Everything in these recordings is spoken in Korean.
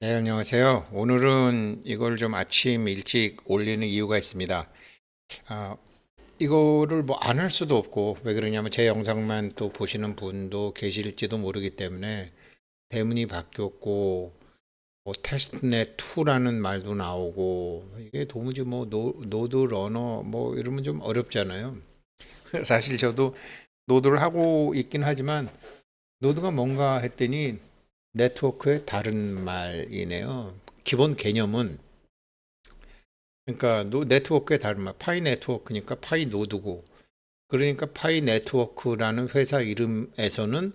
네, 안녕하세요. 오늘은 이걸 좀 아침 일찍 올리는 이유가 있습니다. 아, 이거를 뭐 안 할 수도 없고, 왜 그러냐면 제 영상만 또 보시는 분도 계실지도 모르기 때문에 대문이 바뀌었고, 뭐 테스트넷 2라는 말도 나오고, 이게 도무지 뭐 노드 러너 뭐 이러면 좀 어렵잖아요. 사실 저도 노드를 하고 있긴 하지만, 노드가 뭔가 했더니 네트워크의 다른 말이네요. 기본 개념은 그러니까 네트워크의 다른 말, 파이 네트워크니까 파이 노드고, 그러니까 파이 네트워크라는 회사 이름에서는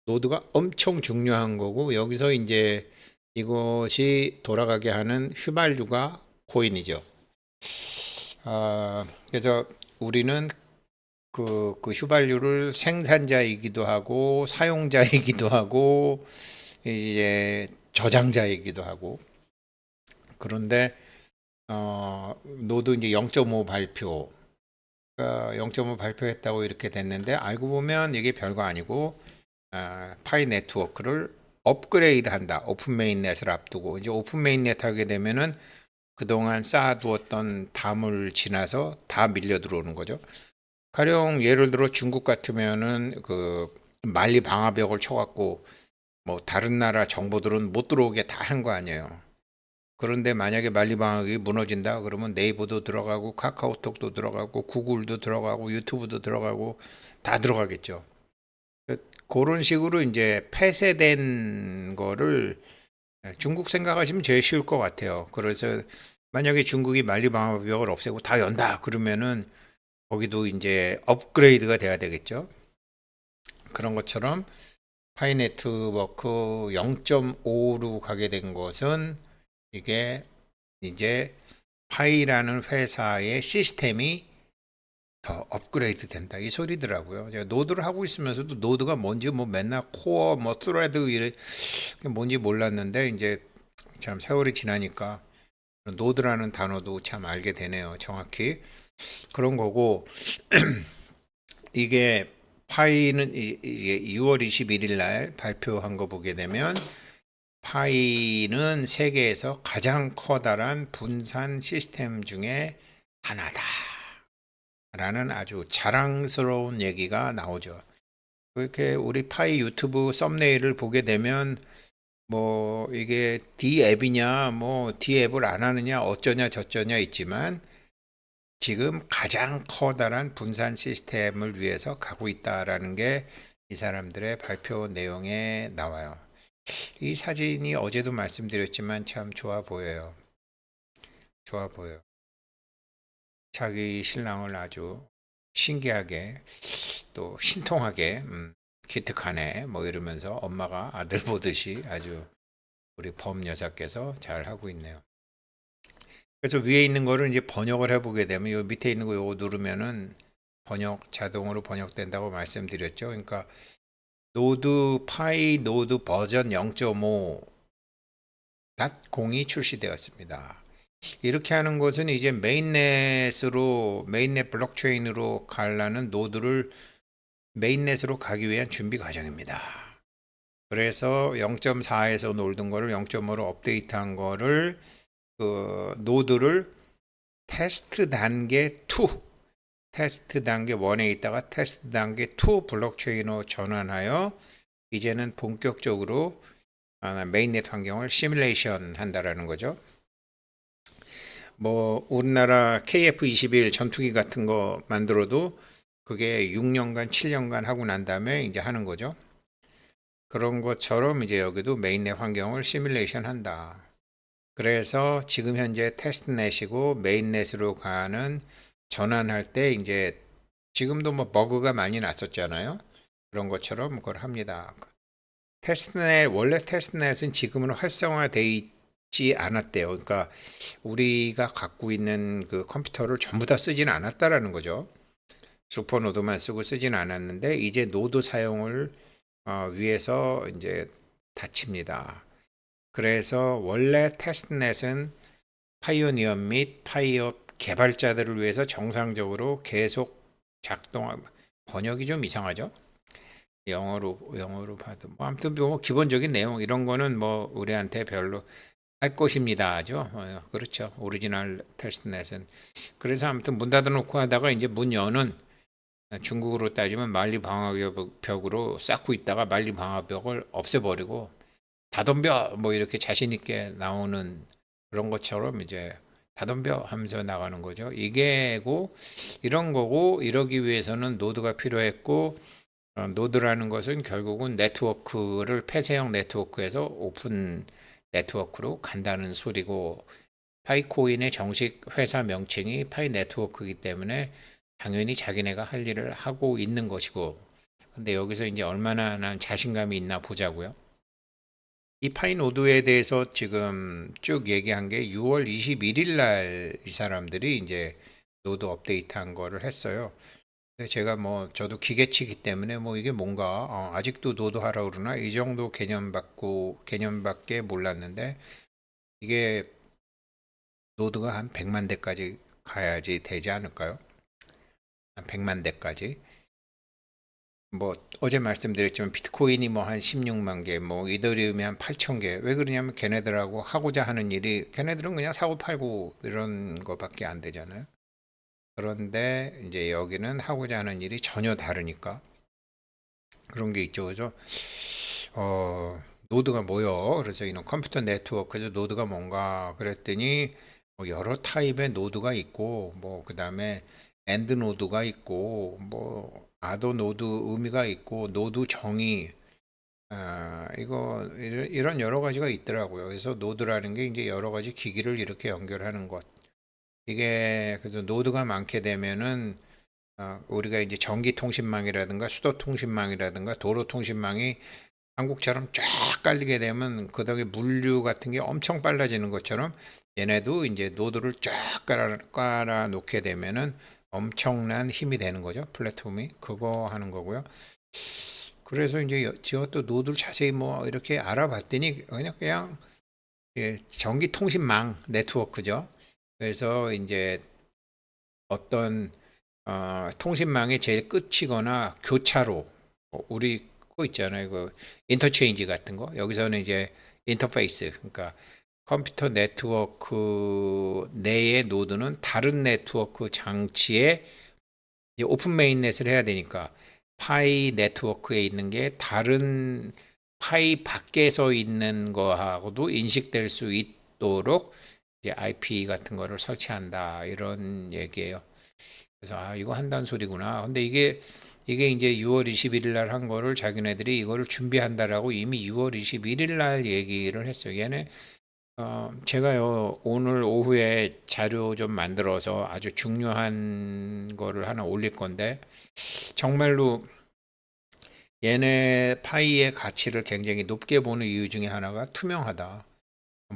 노드가 엄청 중요한 거고, 여기서 이제 이것이 돌아가게 하는 휘발유가 코인이죠. 그래서 우리는 그 휘발유를 생산자이기도 하고 사용자이기도 하고 이제 저장자이기도 하고. 그런데 노드 이제 0.5 발표, 0.5 발표했다고 이렇게 됐는데, 알고 보면 이게 별거 아니고 파이 네트워크를 업그레이드 한다. 오픈 메인넷을 앞두고 이제 오픈 메인넷 하게 되면은 그동안 쌓아두었던 담을 지나서 다 밀려 들어오는 거죠. 가령 예를 들어 중국 같으면은 그 만리 방화벽을 쳐갖고 뭐 다른 나라 정보들은 못 들어오게 다 한 거 아니에요. 그런데 만약에 만리방학이 무너진다 그러면 네이버도 들어가고 카카오톡도 들어가고 구글도 들어가고 유튜브도 들어가고 다 들어가겠죠. 그런 식으로 이제 폐쇄된 거를 중국 생각하시면 제일 쉬울 것 같아요. 그래서 만약에 중국이 만리방학벽을 없애고 다 연다 그러면은 거기도 이제 업그레이드가 돼야 되겠죠. 그런 것처럼 파이 네트워크 0.5로 가게 된 것은 이게 이제 파이라는 회사의 시스템이 더 업그레이드 된다 이 소리더라고요. 제가 노드를 하고 있으면서도 노드가 뭔지 뭐 맨날 코어 뭐 스레드 이래 뭔지 몰랐는데 이제 참 세월이 지나니까 노드라는 단어도 참 알게 되네요. 정확히 그런 거고, 이게 파이는 이게 6월 21일 날 발표한 거 보게 되면 파이는 세계에서 가장 커다란 분산 시스템 중에 하나다. 라는 아주 자랑스러운 얘기가 나오죠. 그렇게 우리 파이 유튜브 썸네일을 보게 되면 뭐 이게 D 앱이냐 뭐 D 앱을 안 하느냐 어쩌냐 저쩌냐 있지만 지금 가장 커다란 분산 시스템을 위해서 가고 있다라는 게 이 사람들의 발표 내용에 나와요. 이 사진이 어제도 말씀드렸지만 참 좋아 보여요. 좋아 보여. 자기 신랑을 아주 신기하게 또 신통하게 기특하네 뭐 이러면서 엄마가 아들 보듯이 아주 우리 범 여사께서 잘 하고 있네요. 그래서 위에 있는 거를 이제 번역을 해보게 되면 요 밑에 있는 거 요거 누르면은 번역 자동으로 번역된다고 말씀드렸죠. 그러니까 노드 파이 노드 버전 0.5.0이 출시되었습니다. 이렇게 하는 것은 이제 메인넷 블록체인으로 가려는 노드를 메인넷으로 가기 위한 준비 과정입니다. 그래서 0.4에서 놀던 거를 0.5로 업데이트한 거를 그 노드를 테스트 단계 2, 테스트 단계 1에 있다가 테스트 단계 2 블록체인으로 전환하여 이제는 본격적으로 메인넷 환경을 시뮬레이션 한다라는 거죠. 뭐 우리나라 KF-21 전투기 같은 거 만들어도 그게 6년간, 7년간 하고 난 다음에 이제 하는 거죠. 그런 것처럼 이제 여기도 메인넷 환경을 시뮬레이션 한다. 그래서 지금 현재 테스트넷이고 메인넷으로 가는 전환할 때 이제 지금도 뭐 버그가 많이 났었잖아요. 그런 것처럼 그걸 합니다. 원래 테스트넷은 지금은 활성화돼 있지 않았대요. 그러니까 우리가 갖고 있는 그 컴퓨터를 전부 다 쓰지는 않았다라는 거죠. 슈퍼노드만 쓰고 쓰지는 않았는데 이제 노드 사용을 위해서 이제 닫힙니다. 그래서 원래 테스트넷은 파이오니어 및 파이어 개발자들을 위해서 정상적으로 계속 번역이 좀 이상하죠. 영어로 봐도 뭐 아무튼 뭐 기본적인 내용 이런 거는 뭐 우리한테 별로 할 것입니다죠. 그렇죠. 오리지널 테스트넷은. 그래서 아무튼 문 닫아놓고 하다가 이제 문 여는 중국으로 따지면 만리방화벽으로 쌓고 있다가 만리방화벽을 없애버리고 다 덤벼 뭐 이렇게 자신 있게 나오는 그런 것처럼 이제 다 덤벼 하면서 나가는 거죠. 이게고 이런 거고 이러기 위해서는 노드가 필요했고 노드라는 것은 결국은 네트워크를 폐쇄형 네트워크에서 오픈 네트워크로 간다는 소리고 파이코인의 정식 회사 명칭이 파이 네트워크이기 때문에 당연히 자기네가 할 일을 하고 있는 것이고 근데 여기서 이제 얼마나 난 자신감이 있나 보자고요. 이 파이 노드에 대해서 지금 쭉 얘기한 게 6월 21일 날 이 사람들이 이제 노드 업데이트한 거를 했어요. 근데 제가 뭐 저도 기계치기 때문에 뭐 이게 뭔가 아직도 노드 하라 그러나 이 정도 개념밖에 몰랐는데 이게 노드가 한 100만 대까지 가야지 되지 않을까요? 한 100만 대까지. 뭐 어제 말씀드렸지만 비트코인이 뭐 한 16만 개, 뭐 이더리움이 한 8천 개. 왜 그러냐면 걔네들하고 하고자 하는 일이 걔네들은 그냥 사고 팔고 이런 거밖에 안 되잖아요. 그런데 이제 여기는 하고자 하는 일이 전혀 다르니까 그런 게 있죠. 그래서 노드가 뭐요? 그래서 이런 컴퓨터 네트워크에서 노드가 뭔가 그랬더니 뭐 여러 타입의 노드가 있고 뭐 그다음에 엔드 노드가 있고 뭐 아더 노드 의미가 있고 노드 정의 이거 이런 여러 가지가 있더라고요. 그래서 노드라는 게 이제 여러 가지 기기를 이렇게 연결하는 것. 이게 그래서 노드가 많게 되면은 우리가 이제 전기통신망이라든가 수도통신망이라든가 도로통신망이 한국처럼 쫙 깔리게 되면 그 덕에 물류 같은 게 엄청 빨라지는 것처럼 얘네도 이제 노드를 쫙 깔아 놓게 되면은 엄청난 힘이 되는 거죠. 플랫폼이 그거 하는 거고요. 그래서 이제 제가 또 노드를 자세히 뭐 이렇게 알아봤더니 그냥 예, 전기통신망 네트워크죠. 그래서 이제 어떤 통신망의 제일 끝이거나 교차로 우리 거 있잖아요. 그 인터체인지 같은 거. 여기서는 이제 인터페이스. 그러니까 컴퓨터 네트워크 내의 노드는 다른 네트워크 장치에 이제 오픈 메인넷을 해야 되니까 파이 네트워크에 있는 게 다른 파이 밖에서 있는 거하고도 인식될 수 있도록 이제 IP 같은 거를 설치한다. 이런 얘기예요. 그래서 이거 한다는 소리구나. 근데 이게 이제 6월 21일 날 한 거를 자기네들이 이거를 준비한다라고 이미 6월 21일 날 얘기를 했어요. 얘네 제가요 오늘 오후에 자료 좀 만들어서 아주 중요한 거를 하나 올릴 건데 정말로 얘네 파이의 가치를 굉장히 높게 보는 이유 중에 하나가 투명하다.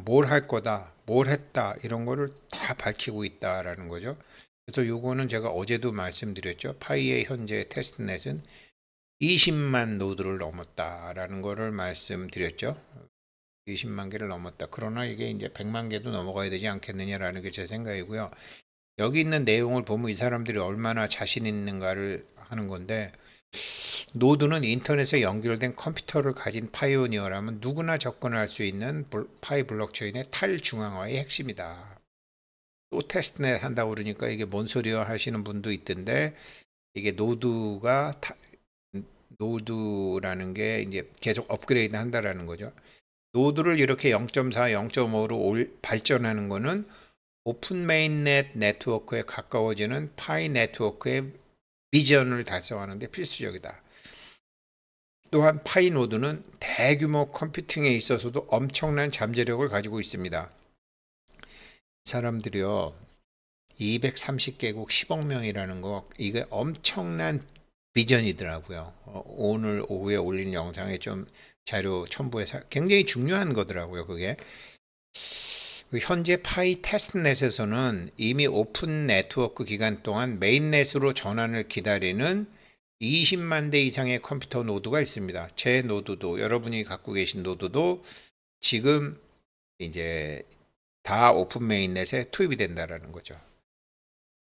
뭘 할 거다, 뭘 했다 이런 거를 다 밝히고 있다라는 거죠. 그래서 요거는 제가 어제도 말씀드렸죠. 파이의 현재 테스트넷은 20만 노드를 넘었다라는 거를 말씀드렸죠. 20만 개를 넘었다. 그러나 이게 이제 100만 개도 넘어가야 되지 않겠느냐라는 게 제 생각이고요. 여기 있는 내용을 보면 이 사람들이 얼마나 자신 있는가를 하는 건데 노드는 인터넷에 연결된 컴퓨터를 가진 파이오니어라면 누구나 접근할 수 있는 파이 블록체인의 탈중앙화의 핵심이다. 또 테스트넷 한다고 그러니까 이게 뭔 소리야 하시는 분도 있던데 이게 노드라는 게 이제 계속 업그레이드 한다라는 거죠. 노드를 이렇게 0.4, 0.5로 발전하는 거는 오픈 메인넷 네트워크에 가까워지는 파이 네트워크의 비전을 달성하는 데 필수적이다. 또한 파이 노드는 대규모 컴퓨팅에 있어서도 엄청난 잠재력을 가지고 있습니다. 사람들이요 230개국 10억 명이라는 거 이게 엄청난 비전이더라고요. 오늘 오후에 올린 영상에 좀 자료 첨부해서 굉장히 중요한 거더라고요. 그게 현재 파이 테스트넷에서는 이미 오픈 네트워크 기간 동안 메인넷으로 전환을 기다리는 20만 대 이상의 컴퓨터 노드가 있습니다. 제 노드도 여러분이 갖고 계신 노드도 지금 이제 다 오픈 메인넷에 투입이 된다라는 거죠.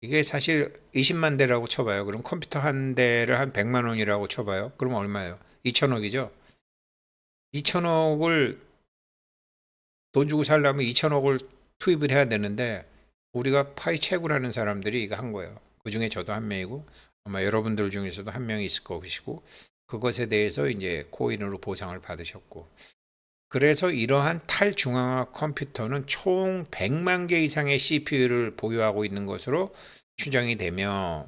이게 사실 20만 대라고 쳐봐요. 그럼 컴퓨터 한 대를 한 100만 원이라고 쳐봐요. 그럼 얼마예요? 2천억이죠. 2천억을 돈 주고 살려면 2천억을 투입을 해야 되는데 우리가 파이 채굴하는 사람들이 이거 한 거예요. 그 중에 저도 한 명이고 아마 여러분들 중에서도 한 명이 있을 것이고 그것에 대해서 이제 코인으로 보상을 받으셨고 그래서 이러한 탈중앙화 컴퓨터는 총 100만 개 이상의 CPU를 보유하고 있는 것으로 추정이 되며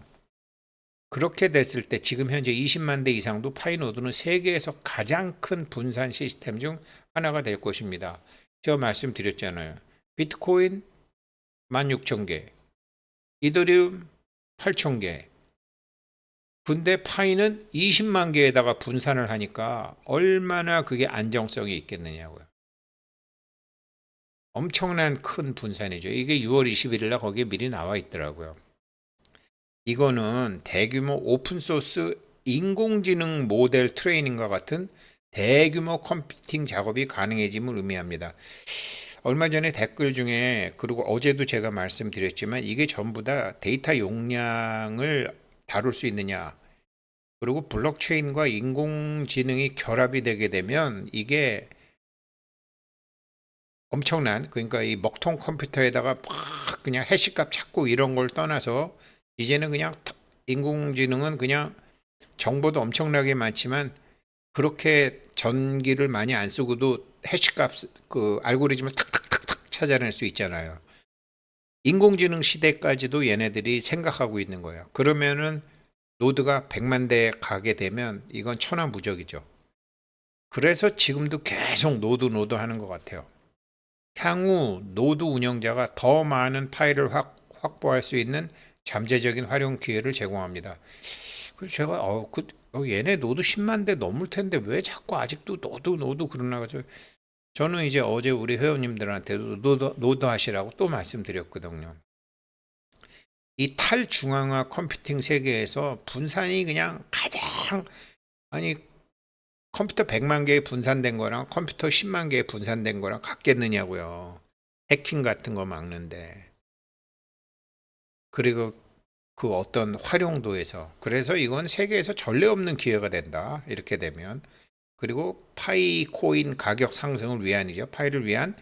그렇게 됐을 때 지금 현재 20만 대 이상도 파이노드는 세계에서 가장 큰 분산 시스템 중 하나가 될 것입니다. 제가 말씀드렸잖아요. 비트코인 16,000개, 이더리움 8,000개. 근데 파이는 20만 개에다가 분산을 하니까 얼마나 그게 안정성이 있겠느냐고요. 엄청난 큰 분산이죠. 이게 6월 21일 날 거기에 미리 나와 있더라고요. 이거는 대규모 오픈소스 인공지능 모델 트레이닝과 같은 대규모 컴퓨팅 작업이 가능해짐을 의미합니다. 얼마 전에 댓글 중에 그리고 어제도 제가 말씀드렸지만 이게 전부 다 데이터 용량을 다룰 수 있느냐 그리고 블록체인과 인공지능이 결합이 되게 되면 이게 엄청난 그러니까 이 먹통 컴퓨터에다가 막 그냥 해시값 찾고 이런 걸 떠나서 이제는 그냥 인공지능은 그냥 정보도 엄청나게 많지만 그렇게 전기를 많이 안 쓰고도 해시값 그 알고리즘을 탁탁탁탁 찾아낼 수 있잖아요. 인공지능 시대까지도 얘네들이 생각하고 있는 거예요. 그러면은 노드가 100만 대 가게 되면 이건 천하무적이죠. 그래서 지금도 계속 노드 하는 것 같아요. 향후 노드 운영자가 더 많은 파일을 확보할 수 있는 잠재적인 활용 기회를 제공합니다. 그래서 제가 얘네 노드 10만 대 넘을 텐데 왜 자꾸 아직도 노드 그러나 가지고 저는 이제 어제 우리 회원님들한테도 노드 하시라고 또 말씀드렸거든요. 이 탈중앙화 컴퓨팅 세계에서 분산이 그냥 가장 아니 컴퓨터 100만 개에 분산된 거랑 컴퓨터 10만 개에 분산된 거랑 같겠느냐고요. 해킹 같은 거 막는데. 그리고 그 어떤 활용도에서 그래서 이건 세계에서 전례 없는 기회가 된다. 이렇게 되면 그리고 파이 코인 가격 상승을 위한이죠. 파이를 위한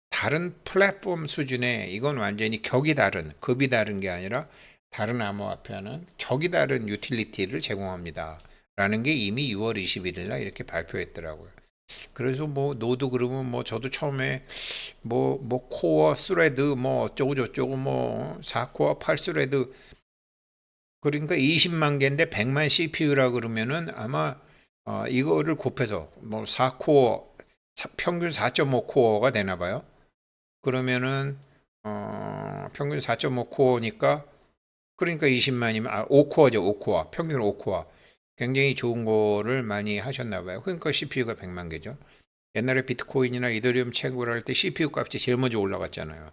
다른 플랫폼 수준의 이건 완전히 격이 다른 급이 다른 게 아니라 다른 암호화폐와는 격이 다른 유틸리티를 제공합니다. 라는 게 이미 6월 21일 날 이렇게 발표했더라고요. 그래서 뭐 노드 그러면 뭐 저도 처음에 뭐 코어 스레드 뭐 어쩌고 저쩌고 뭐 4코어 8스레드 그러니까 20만 개인데 100만 CPU라 그러면은 아마 이거를 곱해서 뭐 4코어 평균 4.5코어가 되나 봐요. 그러면은 평균 4.5코어니까 그러니까 20만이면 5코어죠. 5코어. 평균 5코어. 굉장히 좋은 거를 많이 하셨나 봐요. 그러니까 CPU가 100만 개죠. 옛날에 비트코인이나 이더리움 채굴 할 때 CPU 값이 제일 먼저 올라갔잖아요.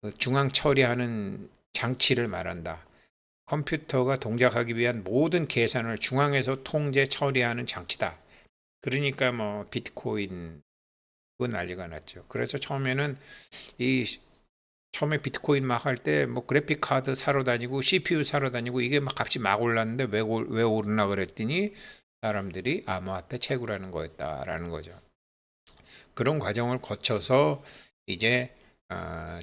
그 중앙 처리하는 장치를 말한다. 컴퓨터가 동작하기 위한 모든 계산을 중앙에서 통제 처리하는 장치다. 그러니까 뭐 비트코인 그 난리가 났죠. 그래서 처음에 비트코인 막 할 때 뭐 그래픽 카드 사러 다니고 CPU 사러 다니고 이게 막 값이 막 올랐는데 왜 오르나 그랬더니 사람들이 암호화폐 채굴하는 거였다라는 거죠. 그런 과정을 거쳐서 이제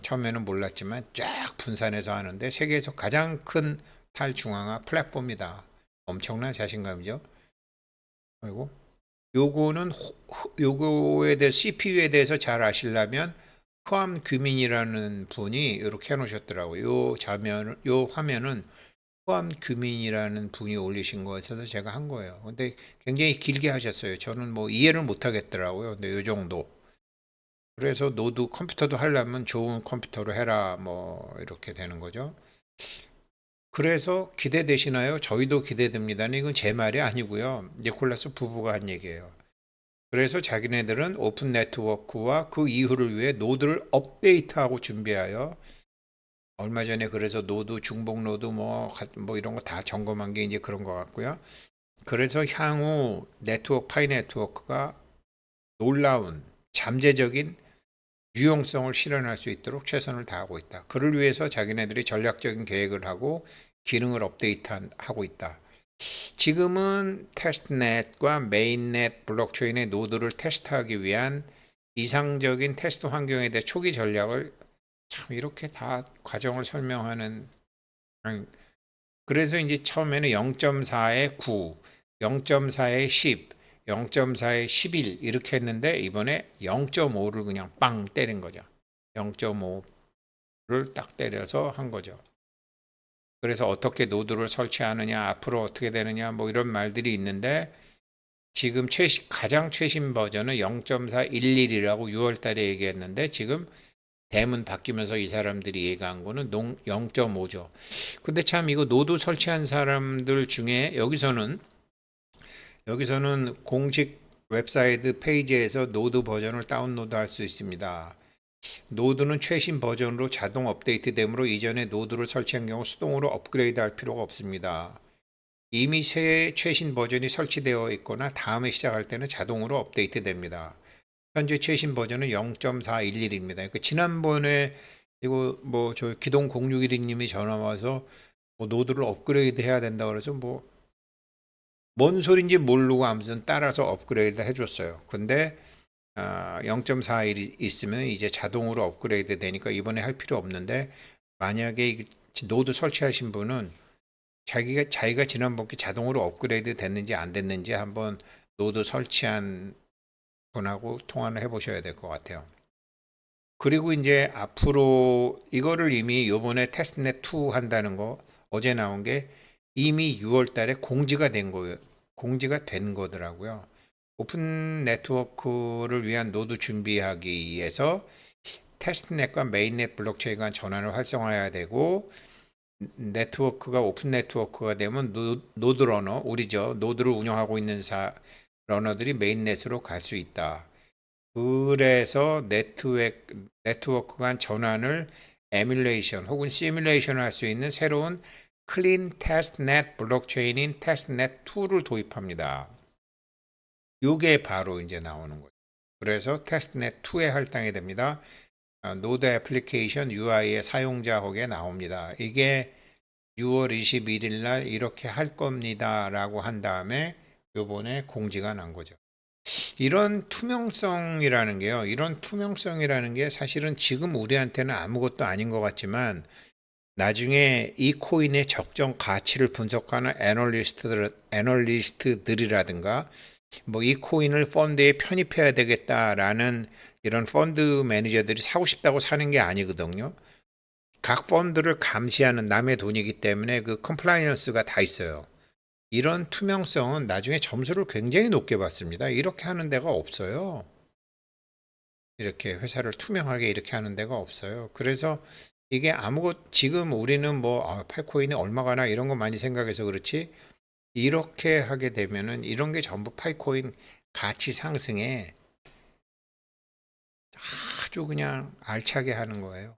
처음에는 몰랐지만 쫙 분산해서 하는데 세계에서 가장 큰 탈중앙화 플랫폼이다. 엄청난 자신감이죠. 그리고 요거에 대해 CPU에 대해서 잘 아시려면 허암 규민이라는 분이 이렇게 해놓으셨더라고요. 요 화면은 허암 규민이라는 분이 올리신 거여서 제가 한 거예요. 근데 굉장히 길게 하셨어요. 저는 뭐 이해를 못 하겠더라고요. 근데 요 정도. 그래서 노드 컴퓨터도 하려면 좋은 컴퓨터로 해라 뭐 이렇게 되는 거죠. 그래서 기대되시나요? 저희도 기대됩니다. 이건 제 말이 아니고요. 니콜라스 부부가 한 얘기예요. 그래서 자기네들은 오픈 네트워크와 그 이후를 위해 노드를 업데이트하고 준비하여 얼마 전에 그래서 노드 중복 노드 뭐 이런 거 다 점검한 게 이제 그런 것 같고요. 그래서 향후 파이 네트워크가 놀라운 잠재적인 유용성을 실현할 수 있도록 최선을 다하고 있다. 그를 위해서 자기네들이 전략적인 계획을 하고 기능을 업데이트하고 있다. 지금은 테스트넷과 메인넷 블록체인의 노드를 테스트하기 위한 이상적인 테스트 환경에 대해 초기 전략을 참 이렇게 다 과정을 설명하는. 그래서 이제 처음에는 0.4에 9, 0.4에 10, 0.4에 11 이렇게 했는데 이번에 0.5를 그냥 빵 때린 거죠. 0.5를 딱 때려서 한 거죠. 그래서 어떻게 노드를 설치하느냐, 앞으로 어떻게 되느냐, 뭐 이런 말들이 있는데 지금 가장 최신 버전은 0.411이라고 6월 달에 얘기했는데 지금 대문 바뀌면서 이 사람들이 얘기한 거는 0.5죠. 근데 참 이거 노드 설치한 사람들 중에 여기서는 공식 웹사이트 페이지에서 노드 버전을 다운로드 할 수 있습니다. 노드는 최신 버전으로 자동 업데이트 되므로 이전에 노드를 설치한 경우 수동으로 업그레이드 할 필요가 없습니다. 이미 최신 버전이 설치되어 있거나 다음에 시작할 때는 자동으로 업데이트 됩니다. 현재 최신 버전은 0.411입니다. 그러니까 지난번에 이거 뭐 저 기동 0612님이 전화 와서 뭐 노드를 업그레이드 해야 된다 그래서 뭐 뭔 소린지 모르고 아무튼 따라서 업그레이드 해줬어요. 근데 0.41이 있으면 이제 자동으로 업그레이드 되니까 이번에 할 필요 없는데 만약에 노드 설치하신 분은 자기가 지난번에 자동으로 업그레이드 됐는지 안 됐는지 한번 노드 설치한 분하고 통화를 해보셔야 될 것 같아요. 그리고 이제 앞으로 이거를 이미 요번에 테스트넷 2 한다는 거 어제 나온 게 이미 6월 달에 공지가 된 거예요. 공지가 된 거더라고요. 오픈 네트워크를 위한 노드 준비하기 위해서 테스트넷과 메인넷 블록체인 간 전환을 활성화해야 되고 네트워크가 오픈 네트워크가 되면 노드 러너 우리죠. 노드를 운영하고 있는 러너들이 메인넷으로 갈 수 있다. 그래서 네트워크 간 전환을 에뮬레이션 혹은 시뮬레이션 할 수 있는 새로운 클린 테스트넷 블록체인인 테스트넷 2를 도입합니다. 이게 바로 이제 나오는 거죠. 그래서 테스트넷 2에 할당이 됩니다. 노드 애플리케이션 UI의 사용자 혹에 나옵니다. 이게 6월 21일 날 이렇게 할 겁니다 라고 한 다음에 요번에 공지가 난 거죠. 이런 투명성이라는 게 사실은 지금 우리한테는 아무것도 아닌 것 같지만 나중에 이 코인의 적정 가치를 분석하는 애널리스트들이라든가 뭐 이 코인을 펀드에 편입해야 되겠다라는 이런 펀드 매니저들이 사고 싶다고 사는 게 아니거든요. 각 펀드를 감시하는 남의 돈이기 때문에 그 컴플라이언스가 다 있어요. 이런 투명성은 나중에 점수를 굉장히 높게 받습니다. 이렇게 하는 데가 없어요. 이렇게 회사를 투명하게 이렇게 하는 데가 없어요. 그래서 이게 지금 우리는 뭐 파이코인이 얼마가나 이런 거 많이 생각해서 그렇지 이렇게 하게 되면은 이런 게 전부 파이코인 가치 상승에 아주 그냥 알차게 하는 거예요.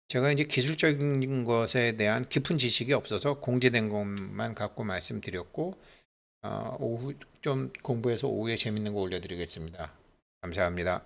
제가 이제 기술적인 것에 대한 깊은 지식이 없어서 공지된 것만 갖고 말씀드렸고 오후 좀 공부해서 오후에 재밌는 거 올려드리겠습니다. 감사합니다.